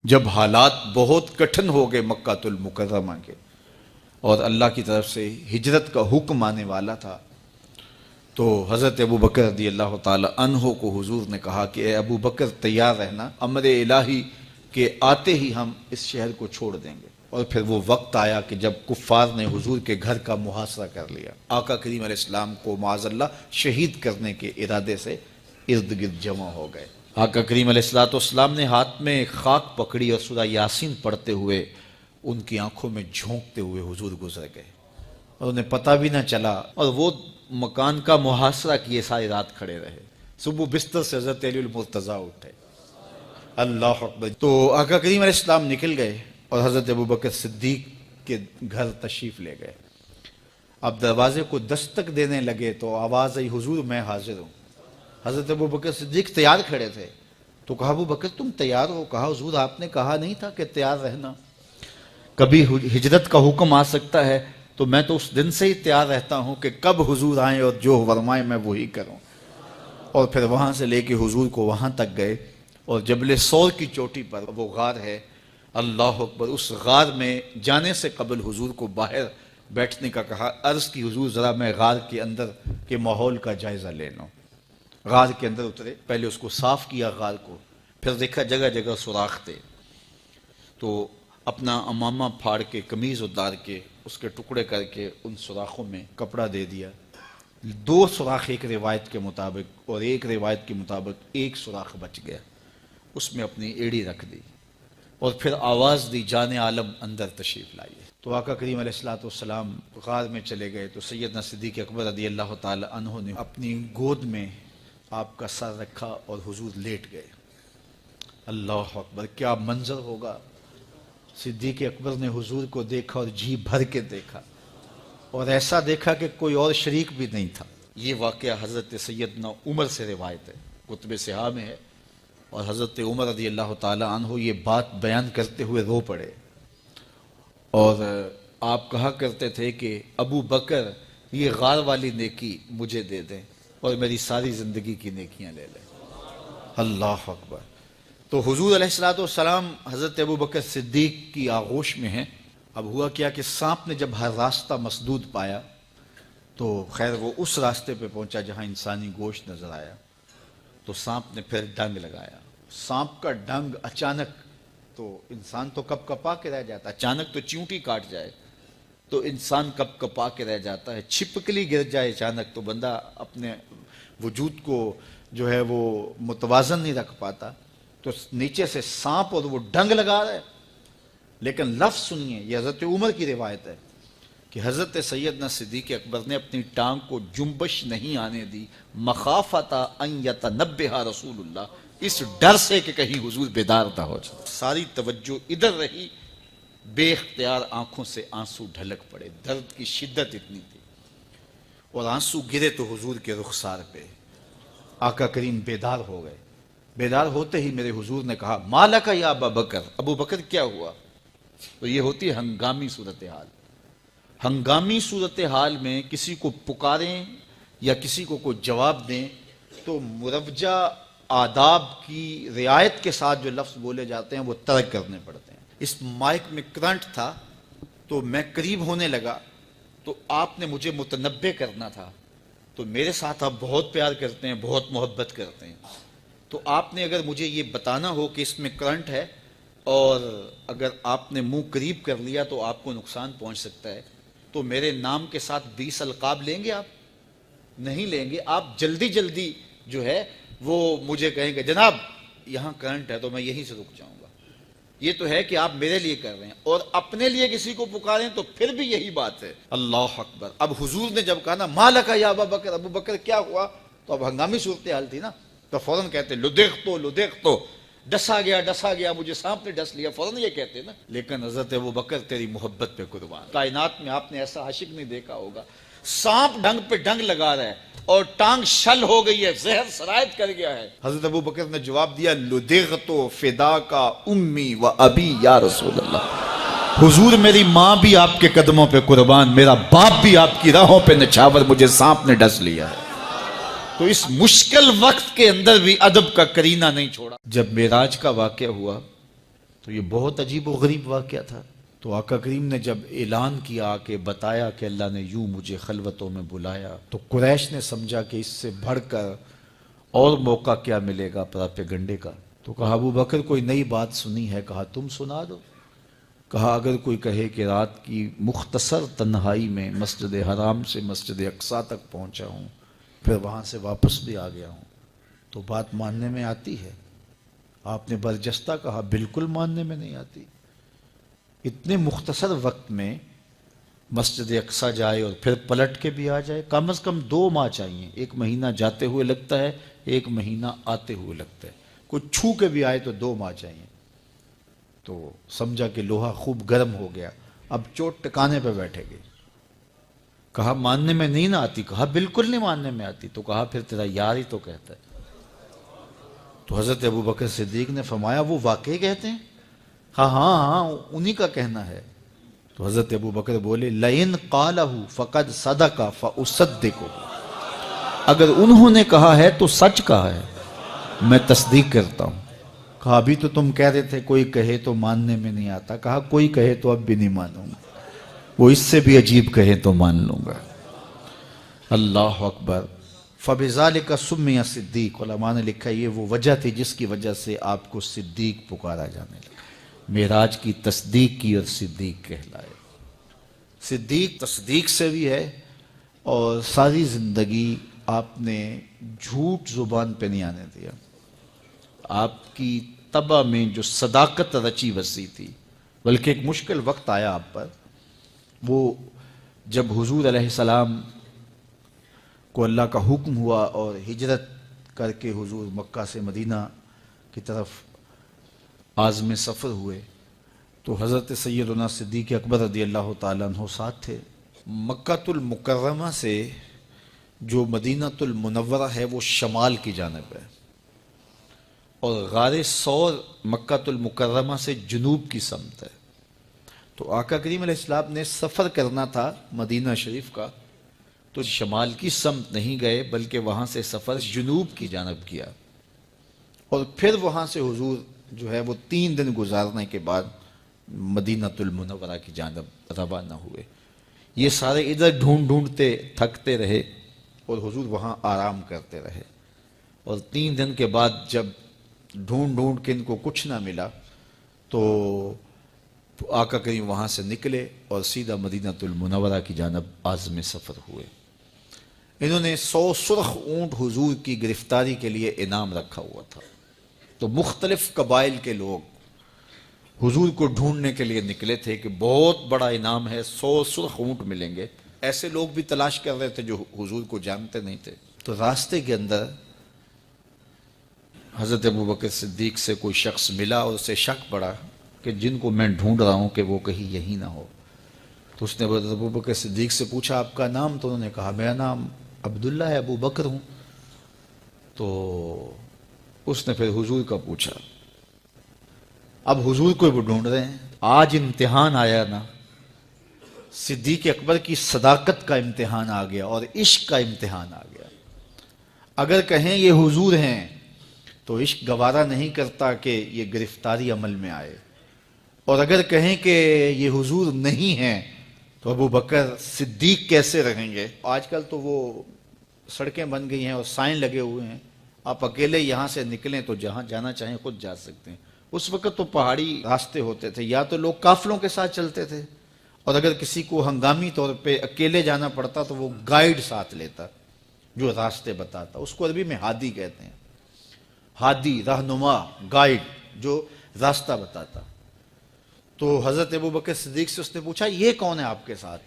جب حالات بہت کٹھن ہو گئے مکہ المکرمہ کے اور اللہ کی طرف سے ہجرت کا حکم آنے والا تھا، تو حضرت ابو بکر رضی اللہ تعالی عنہ کو حضور نے کہا کہ اے ابو بکر تیار رہنا، امر الہی کے آتے ہی ہم اس شہر کو چھوڑ دیں گے۔ اور پھر وہ وقت آیا کہ جب کفار نے حضور کے گھر کا محاصرہ کر لیا، آقا کریم علیہ السلام کو معاذ اللہ شہید کرنے کے ارادے سے ارد گرد جمع ہو گئے۔ آقا کریم علیہ السلام نے ہاتھ میں خاک پکڑی اور سورہ یاسین پڑھتے ہوئے ان کی آنکھوں میں جھونکتے ہوئے حضور گزر گئے اور انہیں پتہ بھی نہ چلا، اور وہ مکان کا محاصرہ کیے ساری رات کھڑے رہے۔ صبح بستر سے حضرت علی المرتضیٰ اٹھے، اللہ اکبر، تو آقا کریم علیہ السلام نکل گئے اور حضرت ابو بکر صدیق کے گھر تشریف لے گئے۔ اب دروازے کو دستک دینے لگے تو آواز آئی، حضور میں حاضر ہوں۔ حضرت ابو بکر صدیق تیار کھڑے تھے، تو کہا ابو بکر تم تیار ہو؟ کہا حضور آپ نے کہا نہیں تھا کہ تیار رہنا، کبھی ہجرت کا حکم آ سکتا ہے، تو میں تو اس دن سے ہی تیار رہتا ہوں کہ کب حضور آئیں اور جو فرمائیں میں وہی کروں۔ اور پھر وہاں سے لے کے حضور کو وہاں تک گئے، اور جبل سور کی چوٹی پر وہ غار ہے، اللہ اکبر، اس غار میں جانے سے قبل حضور کو باہر بیٹھنے کا کہا، عرض کی حضور ذرا میں غار کے اندر کے ماحول کا جائزہ لے لوں۔ غار کے اندر اترے، پہلے اس کو صاف کیا غار کو، پھر دیکھا جگہ جگہ سوراخ تھے، تو اپنا امامہ پھاڑ کے قمیض اتار کے اس کے ٹکڑے کر کے ان سوراخوں میں کپڑا دے دیا۔ 2 سوراخ ایک روایت کے مطابق، اور ایک روایت کے مطابق 1 سوراخ بچ گیا، اس میں اپنی ایڑی رکھ دی، اور پھر آواز دی جان عالم اندر تشریف لائیے۔ تو آقا کریم علیہ السلام غار میں چلے گئے، تو سیدنا صدیق اکبر رضی اللہ تعالی عنہ نے اپنی گود میں آپ کا سر رکھا اور حضور لیٹ گئے۔ اللہ اکبر، کیا منظر ہوگا! صدیق اکبر نے حضور کو دیکھا اور جی بھر کے دیکھا، اور ایسا دیکھا کہ کوئی اور شریک بھی نہیں تھا۔ یہ واقعہ حضرت سیدنا عمر سے روایت ہے، کتب صحاح میں ہے، اور حضرت عمر رضی اللہ تعالی عنہ یہ بات بیان کرتے ہوئے رو پڑے، اور آپ کہا کرتے تھے کہ ابو بکر یہ غار والی نیکی مجھے دے دیں اور میری ساری زندگی کی نیکیاں لے لیں۔ اللہ اکبر۔ تو حضور علیہ السلام حضرت ابو بکر صدیق کی آغوش میں ہیں۔ اب ہوا کیا کہ سانپ نے جب ہر راستہ مسدود پایا، تو خیر وہ اس راستے پہ پہنچا جہاں انسانی گوشت نظر آیا، تو سانپ نے پھر ڈنگ لگایا۔ سانپ کا ڈنگ اچانک، تو انسان تو کپ کپا کے رہ جاتا ہے، اچانک تو چیونٹی کاٹ جائے تو انسان کپ کپا کے رہ جاتا ہے، چھپکلی گر جائے اچانک تو بندہ اپنے وجود کو جو ہے وہ متوازن نہیں رکھ پاتا، تو نیچے سے سانپ اور وہ ڈنگ لگا رہا ہے۔ لیکن لفظ سنیے، یہ حضرت عمر کی روایت ہے کہ حضرت سیدنا صدیق اکبر نے اپنی ٹانگ کو جنبش نہیں آنے دی، مخافۃ ان یتنبہ رسول اللہ، اس ڈر سے کہ کہیں حضور بیدار نہ ہو جائے۔ ساری توجہ ادھر رہی، بے اختیار آنکھوں سے آنسو ڈھلک پڑے، درد کی شدت اتنی تھی، اور آنسو گرے تو حضور کے رخسار پہ۔ آقا کریم بیدار ہو گئے۔ بیدار ہوتے ہی میرے حضور نے کہا، مالک یا ابا بکر، ابو بکر کیا ہوا؟ تو یہ ہوتی ہے ہنگامی صورتحال۔ ہنگامی صورتحال میں کسی کو پکاریں یا کسی کو کوئی جواب دیں تو مروجہ آداب کی رعایت کے ساتھ جو لفظ بولے جاتے ہیں وہ ترک کرنے پڑتے ہیں۔ اس مائک میں کرنٹ تھا، تو میں قریب ہونے لگا، تو آپ نے مجھے متنبہ کرنا تھا، تو میرے ساتھ آپ بہت پیار کرتے ہیں، بہت محبت کرتے ہیں، تو آپ نے اگر مجھے یہ بتانا ہو کہ اس میں کرنٹ ہے اور اگر آپ نے منہ قریب کر لیا تو آپ کو نقصان پہنچ سکتا ہے، تو میرے نام کے ساتھ 20 القاب لیں گے؟ آپ نہیں لیں گے، آپ جلدی جلدی جو ہے وہ مجھے کہیں گے جناب یہاں کرنٹ ہے، تو میں یہیں سے رک جاؤں گا۔ یہ تو ہے کہ آپ میرے لیے کر رہے ہیں، اور اپنے لیے کسی کو پکاریں تو پھر بھی یہی بات ہے۔ اللہ اکبر۔ اب حضور نے جب کہا نا مالک یا ابا بکر، ابو بکر کیا ہوا، تو اب ہنگامی صورتحال تھی نا، تو فوراً کہتے لدغت، ڈسا گیا، مجھے سانپ نے ڈس لیا، فوراً یہ کہتے نا۔ لیکن حضرت ابو بکر تیری محبت پہ قربان، کائنات میں آپ نے ایسا عاشق نہیں دیکھا ہوگا، سانپ ڈنگ پہ ڈنگ لگا رہا ہے اور ٹانگ شل ہو گئی ہے، زہر سرایت کر گیا ہے۔ حضرت ابو بکر نے جواب دیا، لدغت فداک امی و ابی یا رسول اللہ، حضور میری ماں بھی آپ کے قدموں پہ قربان، میرا باپ بھی آپ کی راہوں پہ نچھاور، مجھے سانپ نے ڈس لیا ہے۔ تو اس مشکل وقت کے اندر بھی ادب کا کرینہ نہیں چھوڑا۔ جب معراج کا واقعہ ہوا تو یہ بہت عجیب و غریب واقعہ تھا۔ تو آقا کریم نے جب اعلان کیا کہ بتایا کہ اللہ نے یوں مجھے خلوتوں میں بلایا، تو قریش نے سمجھا کہ اس سے بڑھ کر اور موقع کیا ملے گا پراپیگنڈے کا۔ تو کہا ابو بکر کوئی نئی بات سنی ہے؟ کہا تم سنا دو۔ کہا اگر کوئی کہے کہ رات کی مختصر تنہائی میں مسجد حرام سے مسجد اقصیٰ تک پہنچا ہوں، پھر وہاں سے واپس بھی آ گیا ہوں، تو بات ماننے میں آتی ہے؟ آپ نے برجستہ کہا بالکل ماننے میں نہیں آتی۔ اتنے مختصر وقت میں مسجد اقصیٰ جائے اور پھر پلٹ کے بھی آ جائے، کم از کم 2 ماہ چاہیے۔ 1 مہینہ جاتے ہوئے لگتا ہے، 1 مہینہ آتے ہوئے لگتا ہے، کوئی چھو کے بھی آئے تو 2 ماہ چاہیے۔ تو سمجھا کہ لوہا خوب گرم ہو گیا، اب چوٹ ٹکانے پہ بیٹھے گے۔ کہا ماننے میں نہیں نہ آتی؟ کہا بالکل نہیں ماننے میں آتی۔ تو کہا پھر تیرا یار ہی تو کہتا ہے۔ تو حضرت ابو بکر صدیق نے فرمایا وہ واقعی کہتے ہیں؟ ہاں ہاں ہاں انہی کا کہنا ہے۔ تو حضرت ابو بکر بولے لئن قالہ فقد صدق فاصدقہ، اگر انہوں نے کہا ہے تو سچ کہا ہے، میں تصدیق کرتا ہوں۔ کہا ابھی تو تم کہہ رہے تھے کوئی کہے تو ماننے میں نہیں آتا، کہا کوئی کہے تو اب بھی نہیں مانوں گا، وہ اس سے بھی عجیب کہے تو مان لوں گا۔ اللہ اکبر۔ فَبِذَلِكَ سُمِّيَ صدیق، علماء نے لکھا یہ وہ وجہ تھی جس کی وجہ سے آپ کو صدیق پکارا جانے لگا۔ معراج کی تصدیق کی اور صدیق کہلائے۔ صدیق تصدیق سے بھی ہے، اور ساری زندگی آپ نے جھوٹ زبان پہ نہیں آنے دیا۔ آپ کی طبع میں جو صداقت رچی بسی تھی، بلکہ ایک مشکل وقت آیا آپ پر، وہ جب حضور علیہ السلام کو اللہ کا حکم ہوا اور ہجرت کر کے حضور مکہ سے مدینہ کی طرف عازم سفر ہوئے، تو حضرت سیدنا صدیق اکبر رضی اللہ تعالیٰ عنہ ساتھ تھے۔ مکہ المکرمہ سے جو مدینہ المنورہ ہے وہ شمال کی جانب ہے، اور غار ثور مکہ المکرمہ سے جنوب کی سمت ہے۔ تو آقا کریم علیہ السلام نے سفر کرنا تھا مدینہ شریف کا، تو شمال کی سمت نہیں گئے بلکہ وہاں سے سفر جنوب کی جانب کیا، اور پھر وہاں سے حضور جو ہے وہ 3 دن گزارنے کے بعد مدینہ المنورہ کی جانب روانہ ہوئے۔ یہ سارے ادھر ڈھونڈتے تھکتے رہے اور حضور وہاں آرام کرتے رہے، اور 3 دن کے بعد جب ڈھونڈ کے ان کو کچھ نہ ملا تو آقا کریم وہاں سے نکلے اور سیدھا مدینہ المنورہ کی جانب عازم سفر ہوئے۔ انہوں نے 100 سرخ اونٹ حضور کی گرفتاری کے لیے انعام رکھا ہوا تھا۔ تو مختلف قبائل کے لوگ حضور کو ڈھونڈنے کے لیے نکلے تھے کہ بہت بڑا انعام ہے، 100 سرخ اونٹ ملیں گے۔ ایسے لوگ بھی تلاش کر رہے تھے جو حضور کو جانتے نہیں تھے۔ تو راستے کے اندر حضرت ابو بکر صدیق سے کوئی شخص ملا اور اسے شک پڑا کہ جن کو میں ڈھونڈ رہا ہوں کہ وہ کہیں یہی نہ ہو۔ تو اس نے حضرت ابو بکر صدیق سے پوچھا آپ کا نام؟ تو انہوں نے کہا میرا نام عبداللہ ہے، ابو بکر ہوں۔ تو اس نے پھر حضور کا پوچھا۔ اب حضور کو وہ ڈھونڈ رہے ہیں، آج امتحان آیا نا، صدیق اکبر کی صداقت کا امتحان آ گیا اور عشق کا امتحان آ گیا۔ اگر کہیں یہ حضور ہیں تو عشق گوارا نہیں کرتا کہ یہ گرفتاری عمل میں آئے، اور اگر کہیں کہ یہ حضور نہیں ہیں تو ابو بکر صدیق کیسے رہیں گے؟ آج کل تو وہ سڑکیں بن گئی ہیں اور سائن لگے ہوئے ہیں، آپ اکیلے یہاں سے نکلیں تو جہاں جانا چاہیں خود جا سکتے ہیں۔ اس وقت تو پہاڑی راستے ہوتے تھے، یا تو لوگ قافلوں کے ساتھ چلتے تھے، اور اگر کسی کو ہنگامی طور پہ اکیلے جانا پڑتا تو وہ گائیڈ ساتھ لیتا جو راستے بتاتا۔ اس کو عربی میں ہادی کہتے ہیں، ہادی، رہنما، گائیڈ جو راستہ بتاتا۔ تو حضرت ابو بکر صدیق سے اس نے پوچھا یہ کون ہے آپ کے ساتھ؟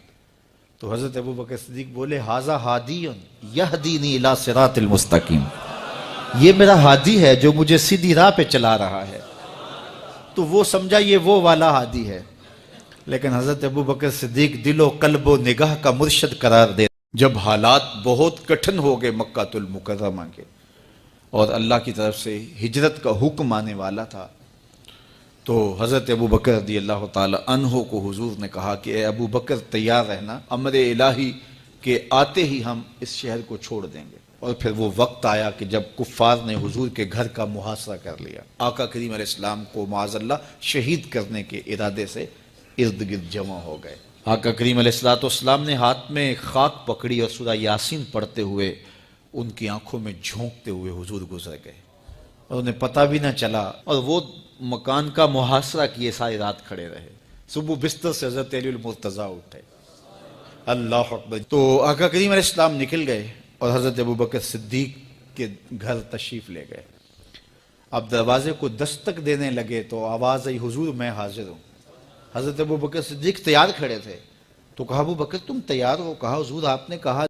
تو حضرت ابو بکر صدیق بولے ھذا ھادی یہدینی الی صراط المستقیم، یہ میرا ہادی ہے جو مجھے سیدھی راہ پہ چلا رہا ہے۔ تو وہ سمجھا یہ وہ والا ہادی ہے، لیکن حضرت ابو بکر صدیق دل و قلب و نگاہ کا مرشد قرار دے۔ جب حالات بہت کٹھن ہو گئے مکہ المکرمہ کے اور اللہ کی طرف سے ہجرت کا حکم آنے والا تھا، تو حضرت ابو بکر رضی اللہ تعالی عنہ کو حضور نے کہا کہ اے ابو بکر تیار رہنا، امر الہی کے آتے ہی ہم اس شہر کو چھوڑ دیں گے۔ اور پھر وہ وقت آیا کہ جب کفار نے حضور کے گھر کا محاصرہ کر لیا، آقا کریم علیہ السلام کو معاذ اللہ شہید کرنے کے ارادے سے ارد گرد جمع ہو گئے۔ آقا کریم علیہ السلام نے ہاتھ میں خاک پکڑی اور سورہ یاسین پڑھتے ہوئے ان کی آنکھوں میں جھونکتے ہوئے حضور گزر گئے، اور انہیں پتہ بھی نہ چلا، اور وہ مکان کا محاصرہ کیے ساری رات کھڑے رہے۔ صبح بستر سے حضرت علی المرتضیٰ اٹھے، اللہ اکبر۔ تو آقا کریم علیہ السلام نکل گئے اور حضرت ابوبکر صدیق کے گھر تشریف لے گئے۔ اب دروازے کو دستک دینے لگے تو آواز آئی، حضور میں حاضر ہوں۔ حضرت ابوبکر صدیق تیار کھڑے تھے، تو کہا ابوبکر تم تیار ہو؟ کہا حضور آپ نے کہا